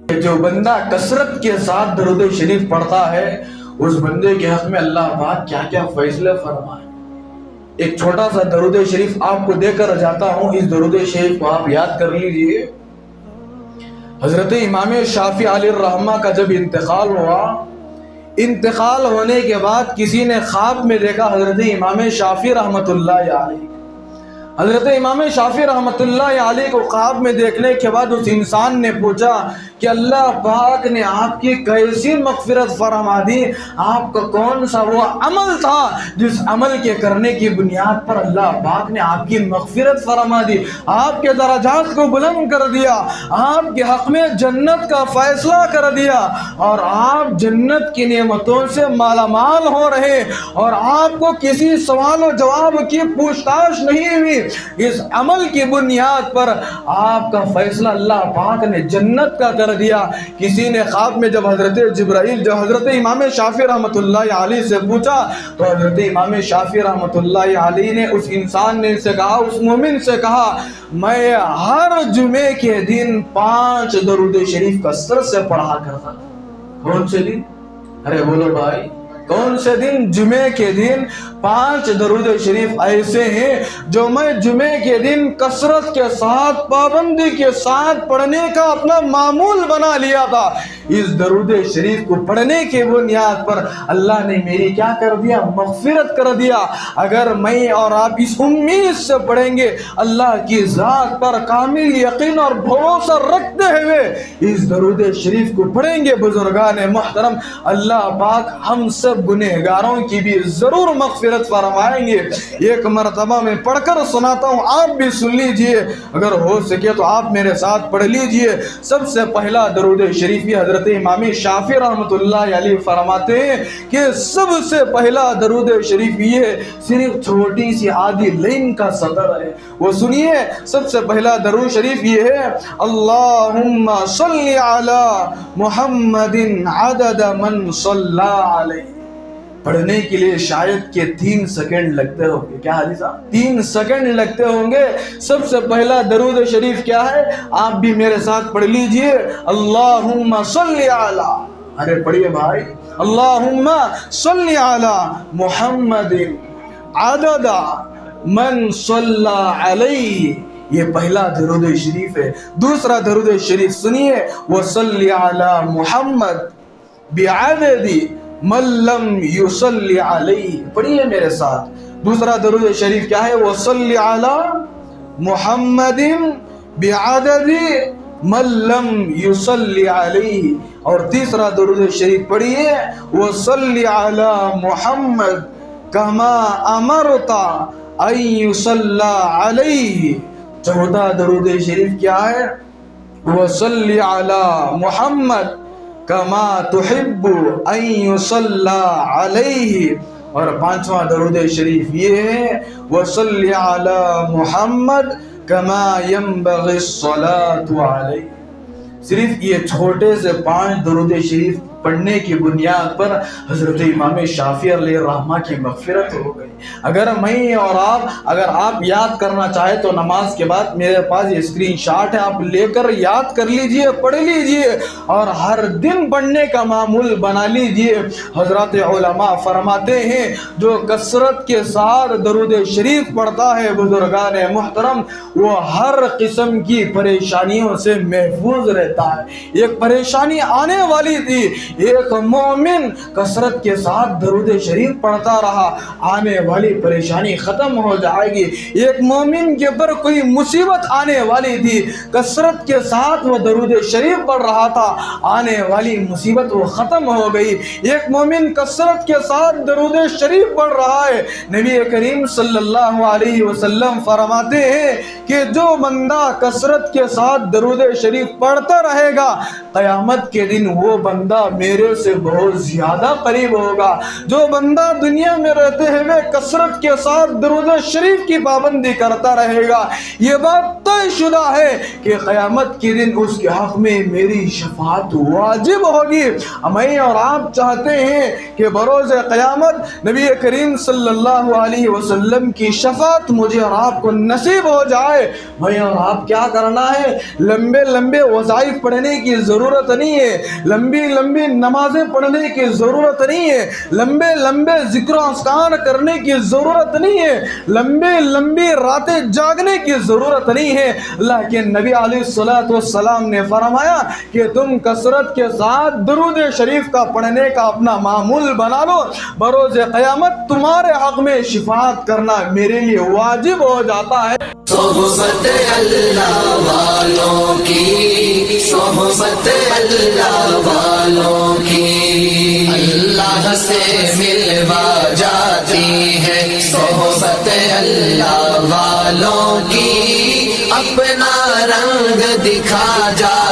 جو بندہ کثرت کے ساتھ درود شریف پڑھتا ہے اس بندے کے حق میں اللہ پاک کیا کیا فیصلے فرمائے۔ ایک چھوٹا سا درود شریف آپ کو دے کر جاتا ہوں، اس درود شریف کو آپ یاد کر لیجئے۔ حضرت امام شافعی علیہ الرحمہ کا جب انتقال ہوا، انتقال ہونے کے بعد کسی نے خواب میں دیکھا حضرت امام شافعی رحمۃ اللہ علیہ۔ حضرت امام شافعی رحمۃ اللہ علیہ کو خواب میں دیکھنے کے بعد اس انسان نے پوچھا کہ اللہ پاک نے آپ کی کیسی مغفرت فرما دی، آپ کا کون سا وہ عمل تھا جس عمل کے کرنے کی بنیاد پر اللہ پاک نے آپ کی مغفرت فرما دی، آپ کے درجات کو بلند کر دیا، آپ کے حق میں جنت کا فیصلہ کر دیا اور آپ جنت کی نعمتوں سے مالا مال ہو رہے اور آپ کو کسی سوال و جواب کی پوچھ تاچھ نہیں ہوئی، اس عمل کی بنیاد پر آپ کا فیصلہ اللہ پاک نے جنت کا کر دیا۔ کسی نے خواب میں جب حضرت جبرائیل جو حضرت امام شافعی رحمۃ اللہ علیہ سے پوچھا تو حضرت امام شافعی رحمۃ اللہ علیہ نے اس انسان نے سے کہا، اس مومن سے کہا، میں ہر جمعے کے دن 5 درود شریف کثرت سے پڑھا کرتا۔ کون سے دن؟ ارے بولو بھائی، کون سے دن؟ جمعے کے دن 5 درود شریف ایسے ہیں جو میں جمعے کے دن کثرت کے ساتھ پابندی کے ساتھ پڑھنے کا اپنا معمول بنا لیا تھا۔ اس درود شریف کو پڑھنے کے بنیاد پر اللہ نے میری کیا کر دیا؟ مغفرت کر دیا۔ اگر میں اور آپ اس امید سے پڑھیں گے، اللہ کی ذات پر کامل یقین اور بھروسہ رکھتے ہوئے اس درود شریف کو پڑھیں گے بزرگان محترم، اللہ پاک ہم سب گنہگاروں کی بھی ضرور مغفرت فرمائیں گے۔ ایک مرتبہ میں پڑھ کر سناتا ہوں، آپ بھی سن لیجئے، اگر ہو سکے تو آپ میرے ساتھ پڑھ لیجئے۔ سب سے پہلا درود شریف یہ حضرت امام شافعی رحمۃ اللہ علیہ فرماتے ہیں کہ سب سے پہلا درود شریف یہ صرف چھوٹی سی آدھی لائن کا صدر ہے، وہ سنیے۔ سب سے پہلا درود شریف یہ ہے، اللہم صلی علی محمد عدد من صلی علیہ۔ پڑھنے کے لیے شاید کہ 3 سیکنڈ لگتے ہوں گے، کیا حدیث صاحب؟ 3 سیکنڈ لگتے ہوں گے۔ سب سے پہلا درود شریف کیا ہے؟ آپ بھی میرے ساتھ پڑھ لیجئے، اللہم صلی علی، ارے پڑھیے بھائی، اللہم صلی علی محمد عدد من صلی علیہ، یہ پہلا درود شریف ہے۔ دوسرا درود شریف سنیے، وصلی علی محمد بعدد من لم یصلی علیہ، پڑھیے میرے ساتھ۔ دوسرا درود شریف کیا ہے؟ وصلی علی محمد بعدد من لم یصلی علیہ، اور تیسرا درود شریف پڑھیے، وصلی علی محمد کما امرت ان یصلی علیہ۔ چوتھا درود شریف کیا ہے؟ وصلی علی محمد کما تحب ان یصلی علیہ، اور پانچواں درود شریف یہ ہے، وصلی علی محمد کما ینبغی الصلاۃ علیہ۔ صرف یہ چھوٹے سے 5 درود شریف پڑھنے کی بنیاد پر حضرت امام شافعی علیہ الرحمہ کی مغفرت ہو گئی۔ اگر میں اور اگر آپ یاد کرنا چاہے تو نماز کے بعد میرے پاس یہ اسکرین شاٹ ہے، آپ لے کر یاد کر لیجئے، پڑھ لیجئے اور ہر دن پڑھنے کا معمول بنا لیجئے۔ حضرات علماء فرماتے ہیں جو کثرت کے ساتھ درود شریف پڑھتا ہے بزرگان محترم، وہ ہر قسم کی پریشانیوں سے محفوظ رہتا ہے۔ ایک پریشانی آنے والی تھی، ایک مومن کثرت کے ساتھ درود شریف پڑھتا رہا، آنے والی پریشانی ختم ہو جائے گی۔ ایک مومن کے پر کوئی مصیبت آنے والی تھی، کثرت کے ساتھ وہ درود شریف پڑھ رہا تھا، آنے والی مصیبت وہ ختم ہو گئی۔ ایک مومن کثرت کے ساتھ درود شریف پڑھ رہا ہے، نبی کریم صلی اللہ علیہ وسلم فرماتے ہیں کہ جو بندہ کثرت کے ساتھ درود شریف پڑھتا رہے گا، قیامت کے دن وہ بندہ میرے سے بہت زیادہ قریب ہوگا۔ جو بندہ دنیا میں رہتے ہوئے کثرت کے ساتھ درود شریف کی پابندی کرتا رہے گا، یہ بات طے شدہ ہے کہ قیامت کے دن اس کے حق میں میری شفاعت واجب ہوگی۔ میں اور آپ چاہتے ہیں کہ بروز قیامت نبی کریم صلی اللہ علیہ وسلم کی شفاعت مجھے اور آپ کو نصیب ہو جائے۔ میں اور آپ کیا کرنا ہے؟ لمبے لمبے وظائف پڑھنے کی ضرورت نہیں ہے، لمبی لمبی نمازیں پڑھنے کی ضرورت نہیں ہے، لمبے لمبے ذکر و اذکار کرنے کی ضرورت نہیں ہے، لمبی لمبی راتیں جاگنے کی ضرورت نہیں ہے۔ اللہ کے نبی علیہ الصلوۃ والسلام نے فرمایا کہ تم کثرت کے ساتھ درود شریف کا پڑھنے کا اپنا معمول بنا لو، بروز قیامت تمہارے حق میں شفاعت کرنا میرے لیے واجب ہو جاتا ہے۔ صحبت اللہ والوں کی، صحبت اللہ والوں کی اللہ سے ملوا جاتی ہے، صحبت اللہ والوں کی اپنا رنگ دکھا جاتی